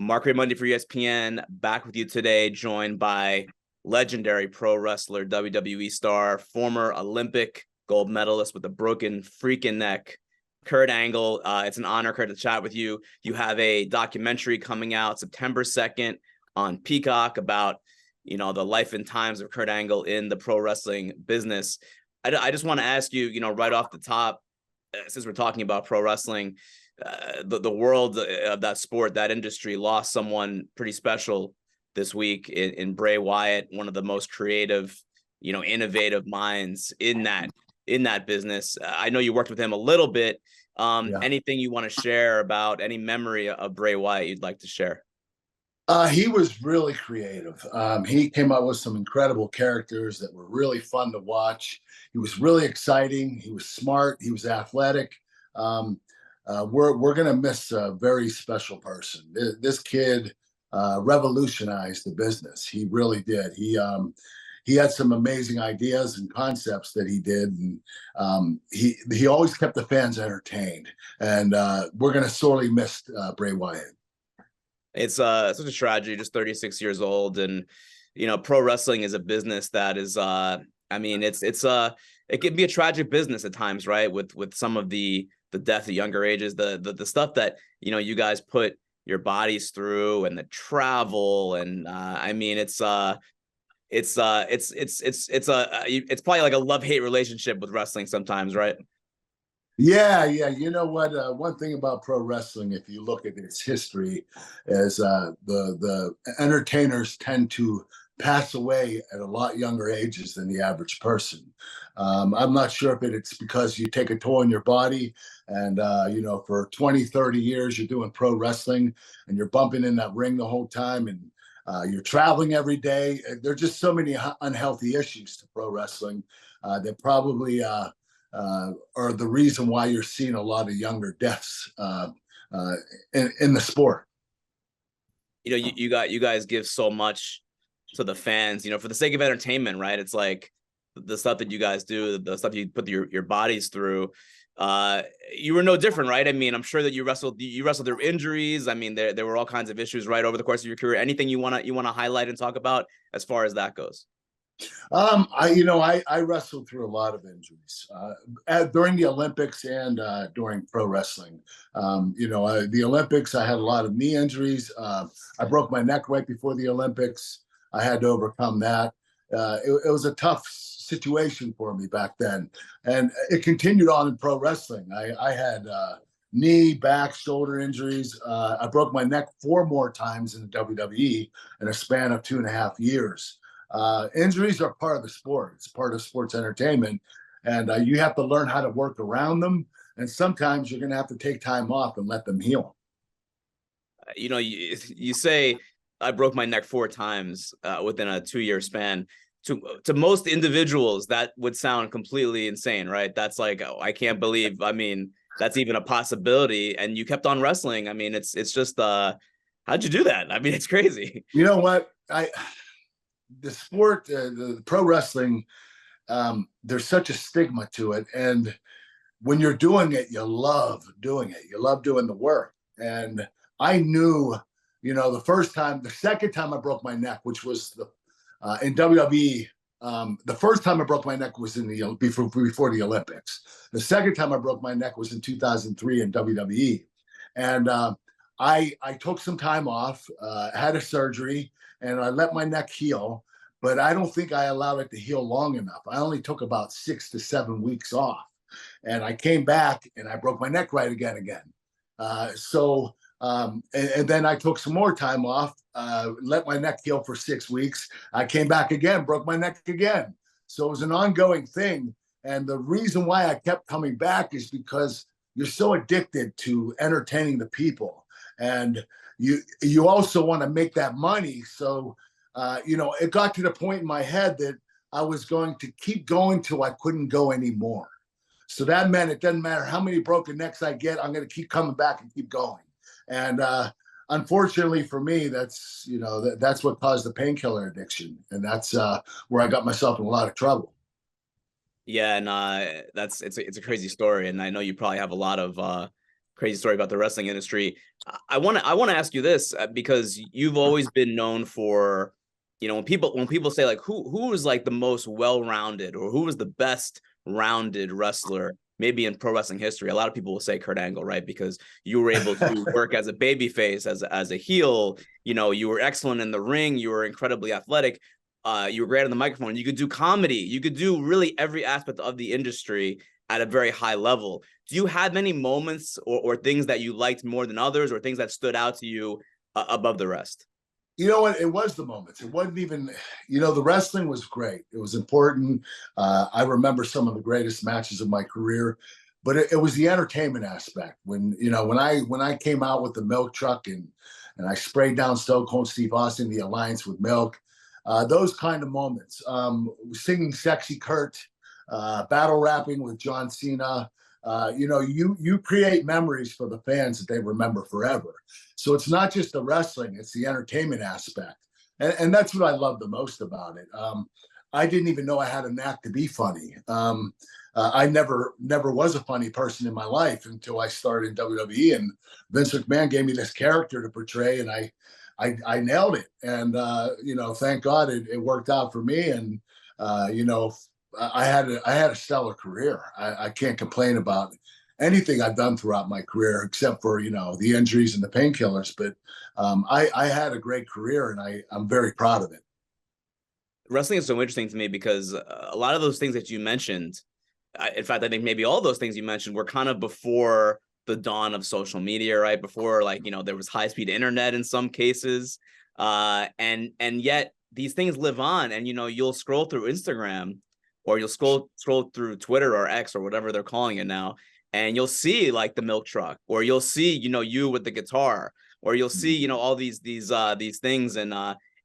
Marc Raimondi for ESPN, back with you today, joined by legendary pro wrestler, WWE star, former Olympic gold medalist with a broken freaking neck, Kurt Angle. It's an honor, Kurt, to chat with you. You have a documentary coming out September 2nd on Peacock about, the life and times of Kurt Angle in the pro wrestling business. I just want to ask you, right off the top, since we're talking about pro wrestling, the world of that sport, that industry, lost someone pretty special this week in Bray Wyatt, one of the most creative, innovative minds in that business. I know you worked with him a little bit. Anything you want to share about any memory of Bray Wyatt you'd like to share? He was really creative. He came up with some incredible characters that were really fun to watch. He was really exciting. He was smart. He was athletic. We're going to miss a very special person. This kid revolutionized the business. He really did. He had some amazing ideas and concepts that he did, and he always kept the fans entertained. And we're going to sorely miss Bray Wyatt. It's such a tragedy, just 36 years old. And, pro wrestling is a business that is, it can be a tragic business at times, right? With some of the death at younger ages, the stuff that, you guys put your bodies through, and the travel. And, it's probably like a love-hate relationship with wrestling sometimes, right? Yeah. You know what? One thing about pro wrestling, if you look at its history, is the entertainers tend to pass away at a lot younger ages than the average person. I'm not sure if it's because you take a toll on your body and, for 20, 30 years, you're doing pro wrestling and you're bumping in that ring the whole time, and you're traveling every day. There are just so many unhealthy issues to pro wrestling that probably are the reason why you're seeing a lot of younger deaths in the sport. You guys give so much to the fans, for the sake of entertainment, right? It's like the stuff that you guys do, the stuff you put your bodies through. You were no different, right? I'm sure that you wrestled through injuries. There were all kinds of issues, right, over the course of your career. Anything you want to highlight and talk about as far as that goes? I wrestled through a lot of injuries during the Olympics and during pro wrestling. The Olympics, I had a lot of knee injuries. I broke my neck right before the Olympics. I had to overcome that. It was a tough situation for me back then, and it continued on in pro wrestling. I had knee, back, shoulder injuries. I broke my neck 4 more times in the WWE in a span of 2.5 years. Injuries are part of the sport. It's part of sports entertainment, and you have to learn how to work around them. And sometimes you're going to have to take time off and let them heal. You say I broke my neck 4 times within a 2-year span. To most individuals, that would sound completely insane, right? That's like, oh, I can't believe. That's even a possibility. And you kept on wrestling. It's just how'd you do that? It's crazy. You know what? The sport, the pro wrestling, there's such a stigma to it. And when you're doing it, you love doing it. You love doing the work. And I knew, the second time I broke my neck, which was in WWE, the first time I broke my neck was before the Olympics. The second time I broke my neck was in 2003 in WWE. And I took some time off, had a surgery, and I let my neck heal, but I don't think I allowed it to heal long enough. I only took about 6 to 7 weeks off, and I came back and I broke my neck right again. And then I took some more time off, let my neck heal for 6 weeks. I came back again, broke my neck again. So it was an ongoing thing. And the reason why I kept coming back is because you're so addicted to entertaining the people. And you also want to make that money. So, it got to the point in my head that I was going to keep going till I couldn't go anymore. So that meant it doesn't matter how many broken necks I get, I'm going to keep coming back and keep going. And unfortunately for me, that's what caused the painkiller addiction. And that's where I got myself in a lot of trouble. Yeah, and it's a crazy story. And I know you probably have a lot of crazy story about the wrestling industry. I want to ask you this because you've always been known for, when people say like who is like the most well-rounded or who was the best rounded wrestler maybe in pro wrestling history. A lot of people will say Kurt Angle, right? Because you were able to work as a babyface, as a heel. You were excellent in the ring. You were incredibly athletic. You were great on the microphone. You could do comedy. You could do really every aspect of the industry at a very high level. Do you have any moments or things that you liked more than others, or things that stood out to you above the rest? You know what? It was the moments. It wasn't even, the wrestling was great. It was important. I remember some of the greatest matches of my career, but it was the entertainment aspect. When I came out with the milk truck and I sprayed down Stone Cold Steve Austin, the alliance with milk, those kind of moments. Singing Sexy Kurt, battle rapping with John Cena. You create memories for the fans that they remember forever. So it's not just the wrestling, it's the entertainment aspect. And that's what I love the most about it. I didn't even know I had a knack to be funny. I never was a funny person in my life until I started in WWE, and Vince McMahon gave me this character to portray, and I nailed it. And, thank God it worked out for me. And, I had a stellar career. I can't complain about anything I've done throughout my career, except for, the injuries and the painkillers. But I had a great career, and I'm very proud of it. Wrestling is so interesting to me because a lot of those things that you mentioned, in fact, I think maybe all those things you mentioned were kind of before the dawn of social media, right? Before, like, there was high-speed internet in some cases. And yet these things live on, and, you'll scroll through Instagram, or you'll scroll through Twitter or X or whatever they're calling it now, and you'll see like the milk truck, or you'll see, you with the guitar, or you'll see, all these things. And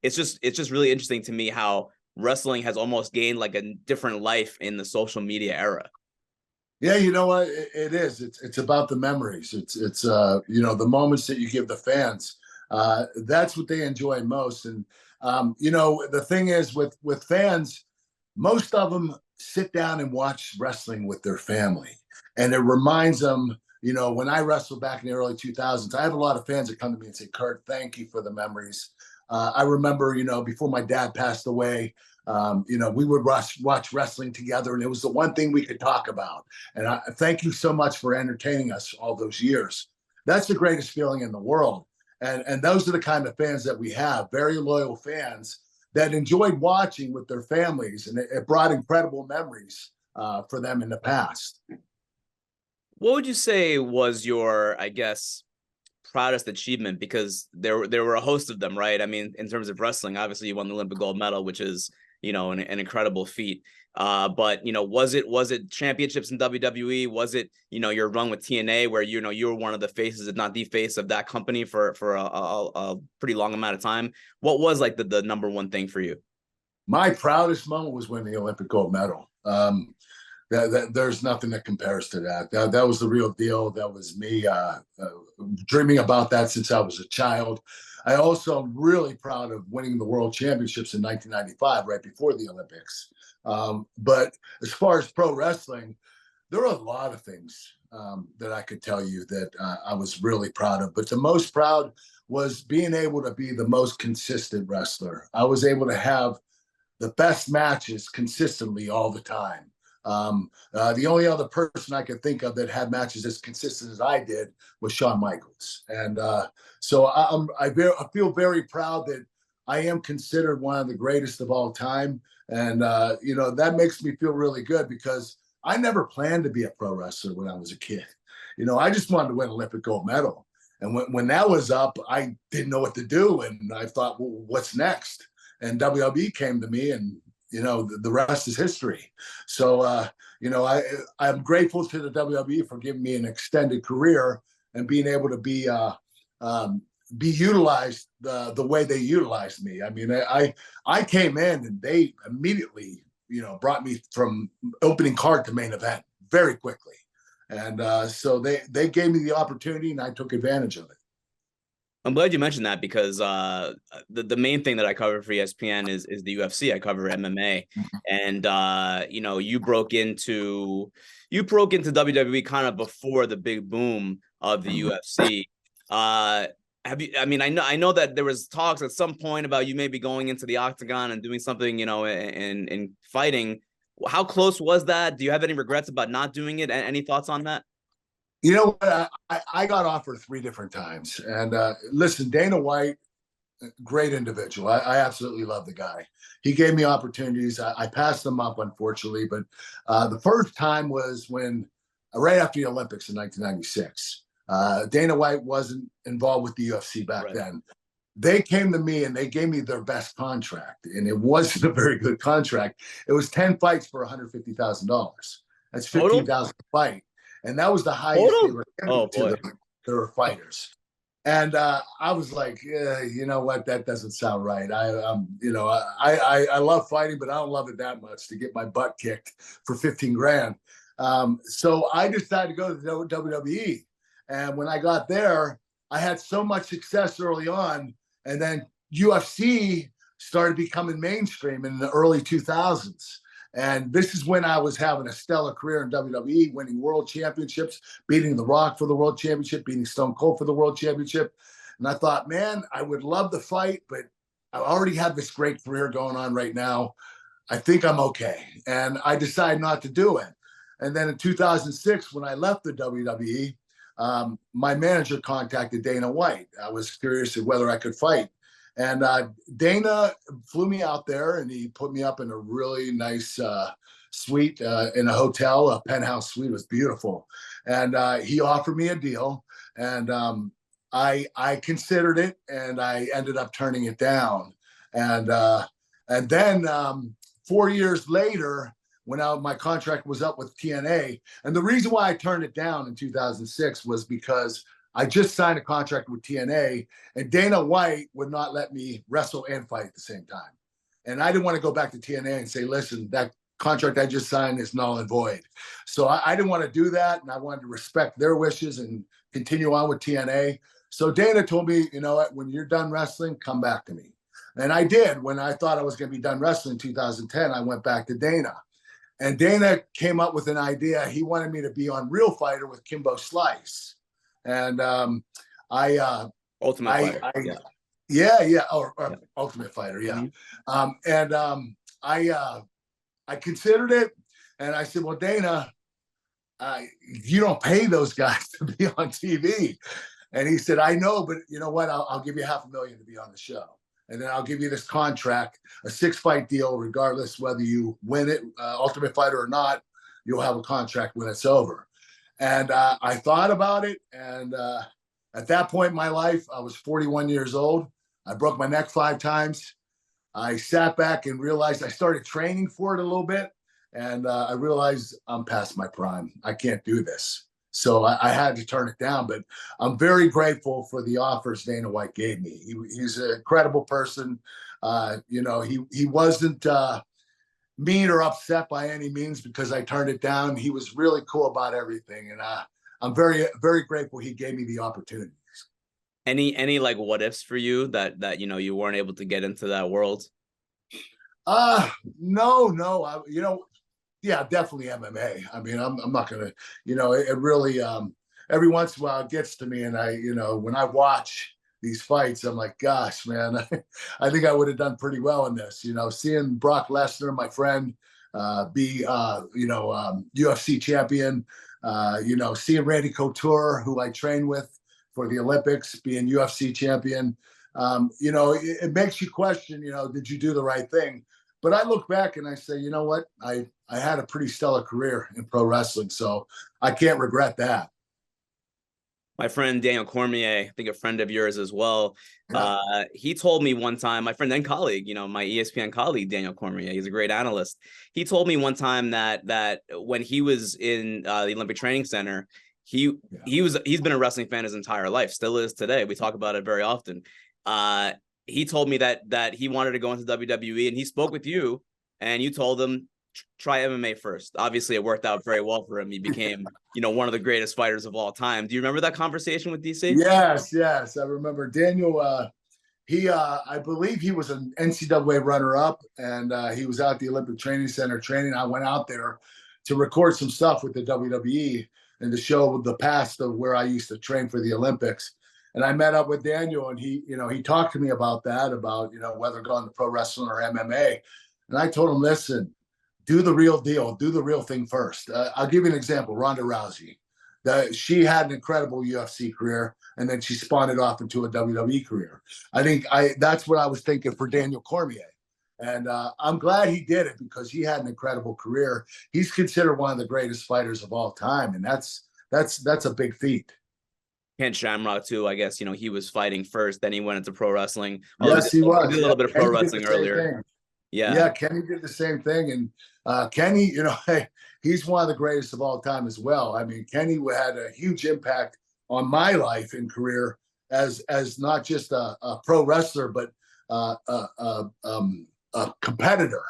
it's just really interesting to me how wrestling has almost gained like a different life in the social media era. Yeah, you know what? It is. It's about the memories. It's the moments that you give the fans. That's what they enjoy most. And the thing is with fans, most of them sit down and watch wrestling with their family. And it reminds them, when I wrestled back in the early 2000s, I have a lot of fans that come to me and say, Kurt, thank you for the memories. I remember, before my dad passed away, we would watch wrestling together, and it was the one thing we could talk about. And I thank you so much for entertaining us all those years. That's the greatest feeling in the world. And those are the kind of fans that we have, very loyal fans that enjoyed watching with their families, and it brought incredible memories for them in the past. What would you say was your, I guess, proudest achievement? Because there were a host of them, right? I mean, in terms of wrestling, obviously you won the Olympic gold medal, which is, an incredible feat. But was it championships in WWE? Was it, your run with TNA, where you were one of the faces, if not the face, of that company for a pretty long amount of time? What was like the number one thing for you? My proudest moment was winning the Olympic gold medal. There's nothing that compares to that. That was the real deal. That was me dreaming about that since I was a child. I also am really proud of winning the World Championships in 1995, right before the Olympics. But as far as pro wrestling, there are a lot of things that I could tell you that I was really proud of. But the most proud was being able to be the most consistent wrestler. I was able to have the best matches consistently all the time. The only other person I could think of that had matches as consistent as I did was Shawn Michaels. And so I feel very proud that I am considered one of the greatest of all time. And, that makes me feel really good, because I never planned to be a pro wrestler when I was a kid. I just wanted to win an Olympic gold medal. And when that was up, I didn't know what to do. And I thought, well, what's next? And WWE came to me, and the rest is history. So, I'm grateful to the WWE for giving me an extended career and being able to be utilized the way they utilized me. I mean, I came in and they immediately, brought me from opening card to main event very quickly. And so they gave me the opportunity, and I took advantage of it. I'm glad you mentioned that, because the main thing that I cover for ESPN is the UFC. I cover MMA, and you broke into WWE kind of before the big boom of the UFC. Have you? I mean, I know that there was talks at some point about you maybe going into the octagon and doing something, in fighting. How close was that? Do you have any regrets about not doing it? Any thoughts on that? You know what? I got offered 3 different times. And listen, Dana White, great individual. I absolutely love the guy. He gave me opportunities. I passed them up, unfortunately. But the first time was when, right after the Olympics in 1996. Dana White wasn't involved with the UFC back then. They came to me and they gave me their best contract. And it wasn't a very good contract. It was 10 fights for $150,000. That's $15,000 a fight. And that was the highest they were giving to their fighters. And I was like, yeah, you know what? That doesn't sound right. I love fighting, but I don't love it that much to get my butt kicked for 15 grand. So I decided to go to the WWE. And when I got there, I had so much success early on. And then UFC started becoming mainstream in the early 2000s. And this is when I was having a stellar career in WWE, winning world championships, beating The Rock for the world championship, beating Stone Cold for the world championship. And I thought, man, I would love to fight, but I already have this great career going on right now. I think I'm okay. And I decided not to do it. And then in 2006, when I left the WWE, my manager contacted Dana White. I was curious of whether I could fight. And Dana flew me out there and he put me up in a really nice suite in a hotel. A penthouse suite. It was beautiful. And he offered me a deal. And I considered it and I ended up turning it down. And then 4 years later, when my contract was up with TNA, and the reason why I turned it down in 2006 was because I just signed a contract with TNA, and Dana White would not let me wrestle and fight at the same time. And I didn't want to go back to TNA and say, listen, that contract I just signed is null and void. So I didn't want to do that, and I wanted to respect their wishes and continue on with TNA. So Dana told me, you know what, when you're done wrestling, come back to me. And I did. When I thought I was going to be done wrestling in 2010, I went back to Dana. And Dana came up with an idea. He wanted me to be on Real Fighter with Kimbo Slice. And Ultimate Fighter. Ultimate Fighter, yeah. Mm-hmm. I considered it, and I said, well, Dana, you don't pay those guys to be on TV. And he said, I know, but you know what? I'll give you $500,000 to be on the show. And then I'll give you this contract, a 6-fight deal, regardless whether you win it, Ultimate Fighter or not, you'll have a contract when it's over. And I thought about it. And at that point in my life, I was 41 years old. I broke my neck 5 times. I sat back and realized I started training for it a little bit. And I realized I'm past my prime. I can't do this. So I had to turn it down, but I'm very grateful for the offers Dana White gave me. He's an incredible person. He wasn't mean or upset by any means because I turned it down. He was really cool about everything. And I'm very, very grateful he gave me the opportunities. Any like what ifs for you that you weren't able to get into that world? No. Yeah, definitely MMA. I mean, I'm not gonna, it really every once in a while it gets to me, and when I watch these fights, I'm like, gosh, man, I think I would have done pretty well in this. Seeing Brock Lesnar, my friend, be UFC champion, seeing Randy Couture, who I train with for the Olympics, being UFC champion, it makes you question, did you do the right thing? But I look back and I say, you know what? I had a pretty stellar career in pro wrestling, so I can't regret that. My friend Daniel Cormier, I think a friend of yours as well, he told me one time, my friend and colleague, my ESPN colleague, Daniel Cormier, he's a great analyst. He told me one time that when he was in the Olympic Training Center, he's been a wrestling fan his entire life, still is today. We talk about it very often. He told me that he wanted to go into WWE, and he spoke with you, and you told him, try MMA first. Obviously, it worked out very well for him. He became, one of the greatest fighters of all time. Do you remember that conversation with DC? Yes. I remember Daniel. I believe he was an NCAA runner-up, and he was out at the Olympic Training Center training. I went out there to record some stuff with the WWE, and to show the past of where I used to train for the Olympics. And I met up with Daniel, and he talked to me about that, about, whether going to pro wrestling or MMA. And I told him, listen, do the real deal, do the real thing first. I'll give you an example. Ronda Rousey, she had an incredible UFC career, and then she spawned it off into a WWE career. I think that's what I was thinking for Daniel Cormier. And I'm glad he did it, because he had an incredible career. He's considered one of the greatest fighters of all time, and that's a big feat. Ken Shamrock too, I guess, he was fighting first, then he went into pro wrestling. Yes, he was. He did a little bit of pro wrestling earlier. Yeah, Kenny did the same thing. And Kenny, he's one of the greatest of all time as well. I mean, Kenny had a huge impact on my life and career as not just a pro wrestler, but a competitor.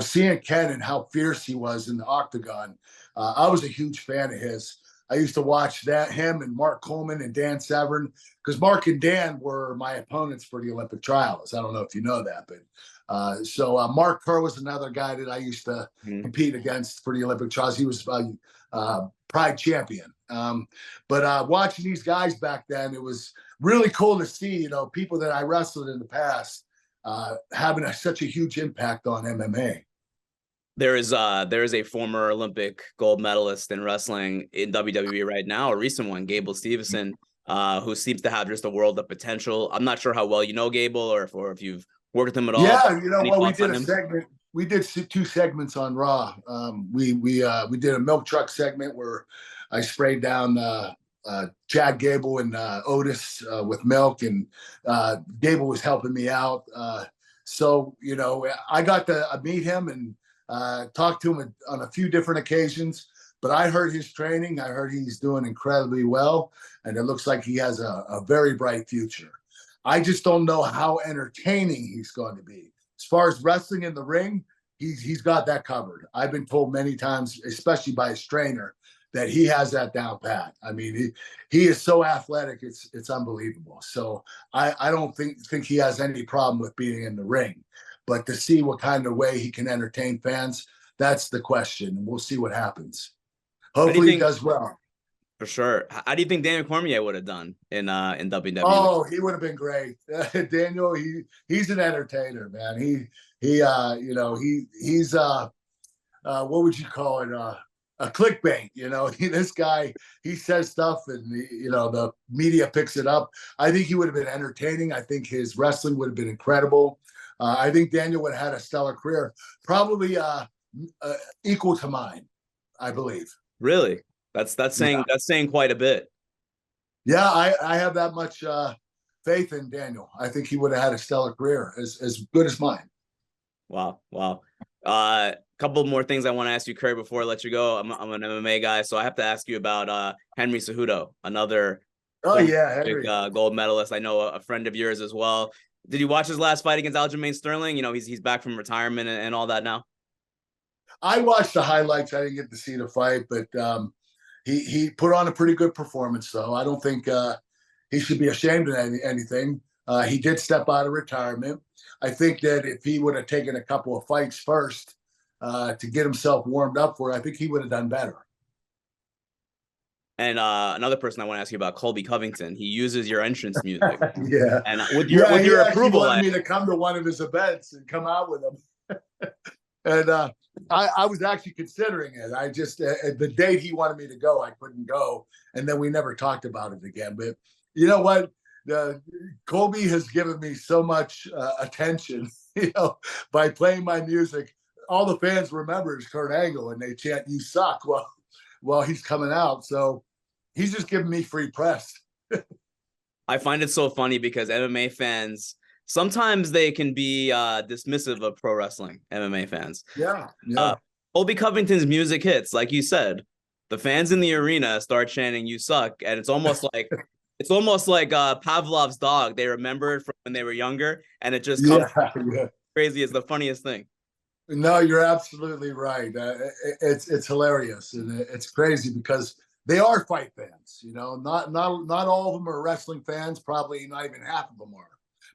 Seeing Ken and how fierce he was in the octagon, I was a huge fan of his. I used to watch him and Marc Coleman and Dan Severn, because Marc and Dan were my opponents for the Olympic trials. I don't know if you know that, but so Mark Kerr was another guy that I used to compete against for the Olympic trials. He was Pride champion. But watching these guys back then, it was really cool to see, people that I wrestled in the past having such a huge impact on MMA. There is a former Olympic gold medalist in wrestling in WWE right now, a recent one, Gable Stevenson, who seems to have just a world of potential. I'm not sure how well you know Gable, or if you've worked with him at all. Yeah, we did a segment. We did 2 segments on Raw. We did a milk truck segment where I sprayed down Chad Gable and Otis with milk, and Gable was helping me out. So I got to meet him and talked to him on a few different occasions, but I heard his training. I heard he's doing incredibly well, and it looks like he has a very bright future. I just don't know how entertaining he's going to be. As far as wrestling in the ring, he's got that covered. I've been told many times, especially by his trainer, that he has that down pat. I mean, he is so athletic, it's unbelievable. So I don't think he has any problem with being in the ring. But to see what kind of way he can entertain fans, that's the question. And we'll see what happens. Hopefully he does well. For sure. How do you think Daniel Cormier would have done in WWE? Oh, he would have been great. Daniel, he's an entertainer, man. He's what would you call it? A clickbait. This guy, he says stuff, and the media picks it up. I think he would have been entertaining. I think his wrestling would have been incredible. I think Daniel would have had a stellar career, probably equal to mine, I believe. Really? That's saying quite a bit. Yeah, I have that much faith in Daniel. I think he would have had a stellar career, as good as mine. Wow. Couple more things I want to ask you, Kurt, before I let you go. I'm an MMA guy, so I have to ask you about Henry Cejudo, another Henry. Gold medalist. I know a friend of yours as well. Did you watch his last fight against Aljamain Sterling? He's back from retirement and all that now. I watched the highlights. I didn't get to see the fight, but he put on a pretty good performance, though. I don't think he should be ashamed of anything. He did step out of retirement. I think that if he would have taken a couple of fights first to get himself warmed up for it, I think he would have done better. And another person I want to ask you about, Colby Covington. He uses your entrance music. Yeah. And with your approval, he wanted me to come to one of his events and come out with him. And I was actually considering it. I just the date he wanted me to go, I couldn't go, and then we never talked about it again. But you know what? Colby has given me so much attention. By playing my music, all the fans remember is Kurt Angle, and they chant "You suck" while he's coming out. So he's just giving me free press. I find it so funny because MMA fans, sometimes they can be dismissive of pro wrestling, MMA fans. Yeah. Colby Covington's music hits, like you said. The fans in the arena start chanting "You suck," and it's almost like Pavlov's dog. They remember it from when they were younger, and it just comes crazy. It's the funniest thing. No, you're absolutely right. It's hilarious, and it's crazy because they are fight fans. Not all of them are wrestling fans. Probably not even half of them are,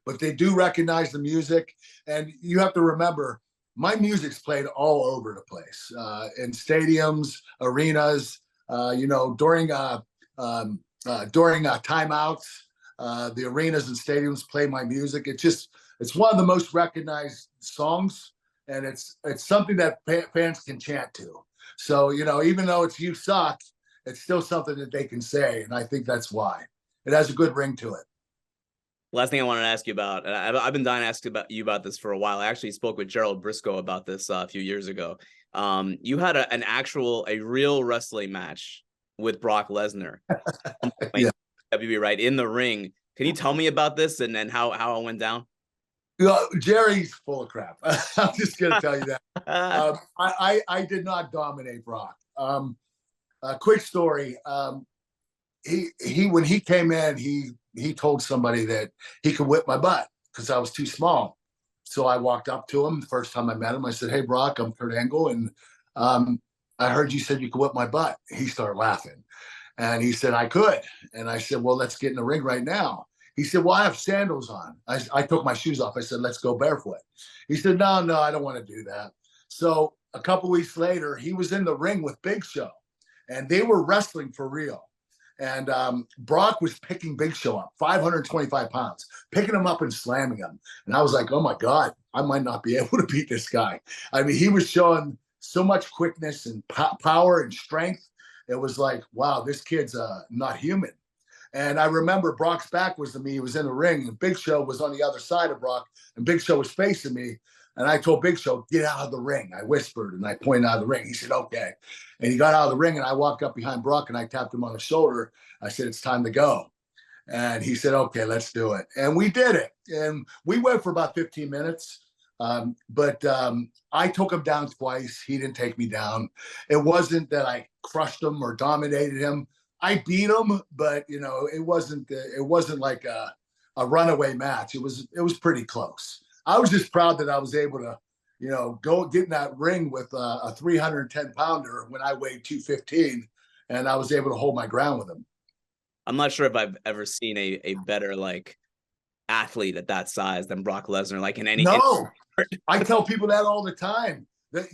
but they do recognize the music. And you have to remember, my music's played all over the place, in stadiums, arenas. During timeouts, the arenas and stadiums play my music. It's one of the most recognized songs, and it's something that fans can chant to. So, even though it's "You Suck," it's still something that they can say, and I think that's why it has a good ring to it. Last thing I wanted to ask you about, and I've been dying to ask you about this for a while. I actually spoke with Gerald Briscoe about this a few years ago. You had a real wrestling match with Brock Lesnar, Yeah. WWE, right, in the ring. Can you tell me about this and then how it went down? Jerry's full of crap. I'm just going to tell you that. I did not dominate Brock. Quick story. He when he came in, he told somebody that he could whip my butt because I was too small. So I walked up to him the first time I met him. I said, "Hey, Brock, I'm Kurt Angle, and I heard you said you could whip my butt." He started laughing, and he said, "I could." And I said, "Well, let's get in the ring right now." He said, "Well, I have sandals on." I took my shoes off. I said, "Let's go barefoot." He said, No, I don't want to do that." So a couple weeks later, he was in the ring with Big Show, and they were wrestling for real. And Brock was picking Big Show up, 525 pounds, picking him up and slamming him. And I was like, oh, my God, I might not be able to beat this guy. I mean, he was showing so much quickness and power and strength. It was like, wow, this kid's not human. And I remember Brock's back was to me. He was in the ring, and Big Show was on the other side of Brock, and Big Show was facing me. And I told Big Show, "Get out of the ring." I whispered, and I pointed out of the ring. He said, "Okay." And he got out of the ring, and I walked up behind Brock, and I tapped him on the shoulder. I said, "It's time to go." And he said, "Okay, let's do it." And we did it. And we went for about 15 minutes. But I took him down twice. He didn't take me down. It wasn't that I crushed him or dominated him. I beat him, but it wasn't like a runaway match. It was pretty close. I was just proud that I was able to, go get in that ring with a 310 pounder when I weighed 215, and I was able to hold my ground with him. I'm not sure if I've ever seen a better athlete at that size than Brock Lesnar. Like in any No, I tell people that all the time, that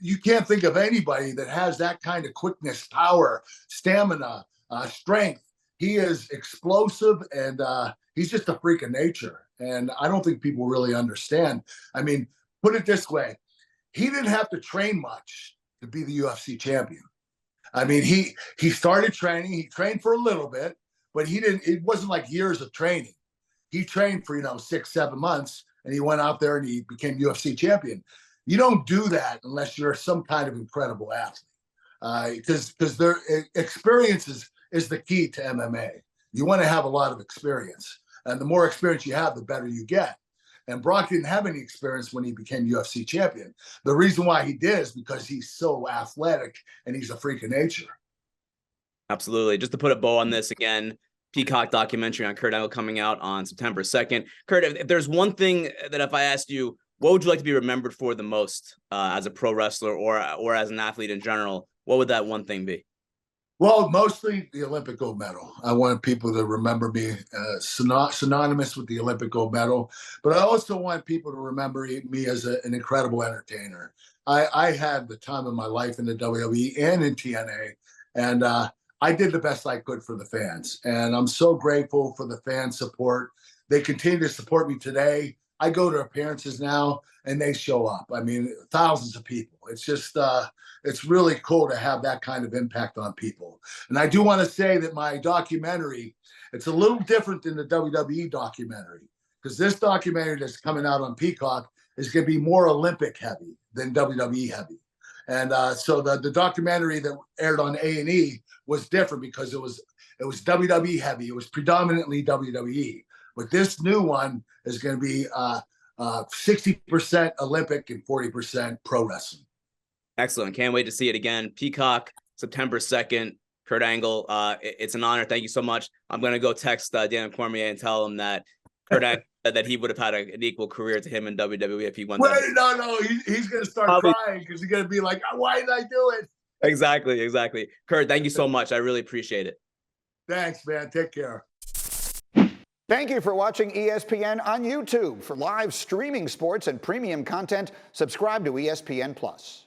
you can't think of anybody that has that kind of quickness, power, stamina, strength. He is explosive, and he's just a freak of nature. And I don't think people really understand. I mean, put it this way. He didn't have to train much to be the UFC champion. I mean, he started training. He trained for a little bit, but it wasn't like years of training. He trained for, 6-7 months, and he went out there and he became UFC champion. You don't do that unless you're some kind of incredible athlete, because their experience is the key to MMA. You want to have a lot of experience, and the more experience you have, the better you get. And Brock didn't have any experience when he became UFC champion. The reason why he did is because he's so athletic and he's a freak of nature. Absolutely. Just to put a bow on this again, Peacock documentary on Kurt Angle coming out on September 2nd. Kurt, if there's one thing that if I asked you, what would you like to be remembered for the most as a pro wrestler or as an athlete in general, what would that one thing be? Well, mostly the Olympic gold medal. I want people to remember me synonymous with the Olympic gold medal, but I also want people to remember me as an incredible entertainer. I had the time of my life in the WWE and in TNA, and I did the best I could for the fans. And I'm so grateful for the fan support. They continue to support me today. I go to appearances now, and they show up. I mean, thousands of people. It's just, it's really cool to have that kind of impact on people. And I do want to say that my documentary, it's a little different than the WWE documentary, because this documentary that's coming out on Peacock is going to be more Olympic heavy than WWE heavy. And so the documentary that aired on A&E was different because it was WWE heavy. It was predominantly WWE. But this new one is going to be 60% Olympic and 40% pro wrestling. Excellent. Can't wait to see it again. Peacock, September 2nd. Kurt Angle, it's an honor. Thank you so much. I'm going to go text Daniel Cormier and tell him that Kurt Angle, that he would have had an equal career to him in WWE if he won. Wait, no. He's going to start crying because he's going to be like, why did I do it? Exactly. Kurt, thank you so much. I really appreciate it. Thanks, man. Take care. Thank you for watching ESPN on YouTube. For live streaming sports and premium content, subscribe to ESPN+.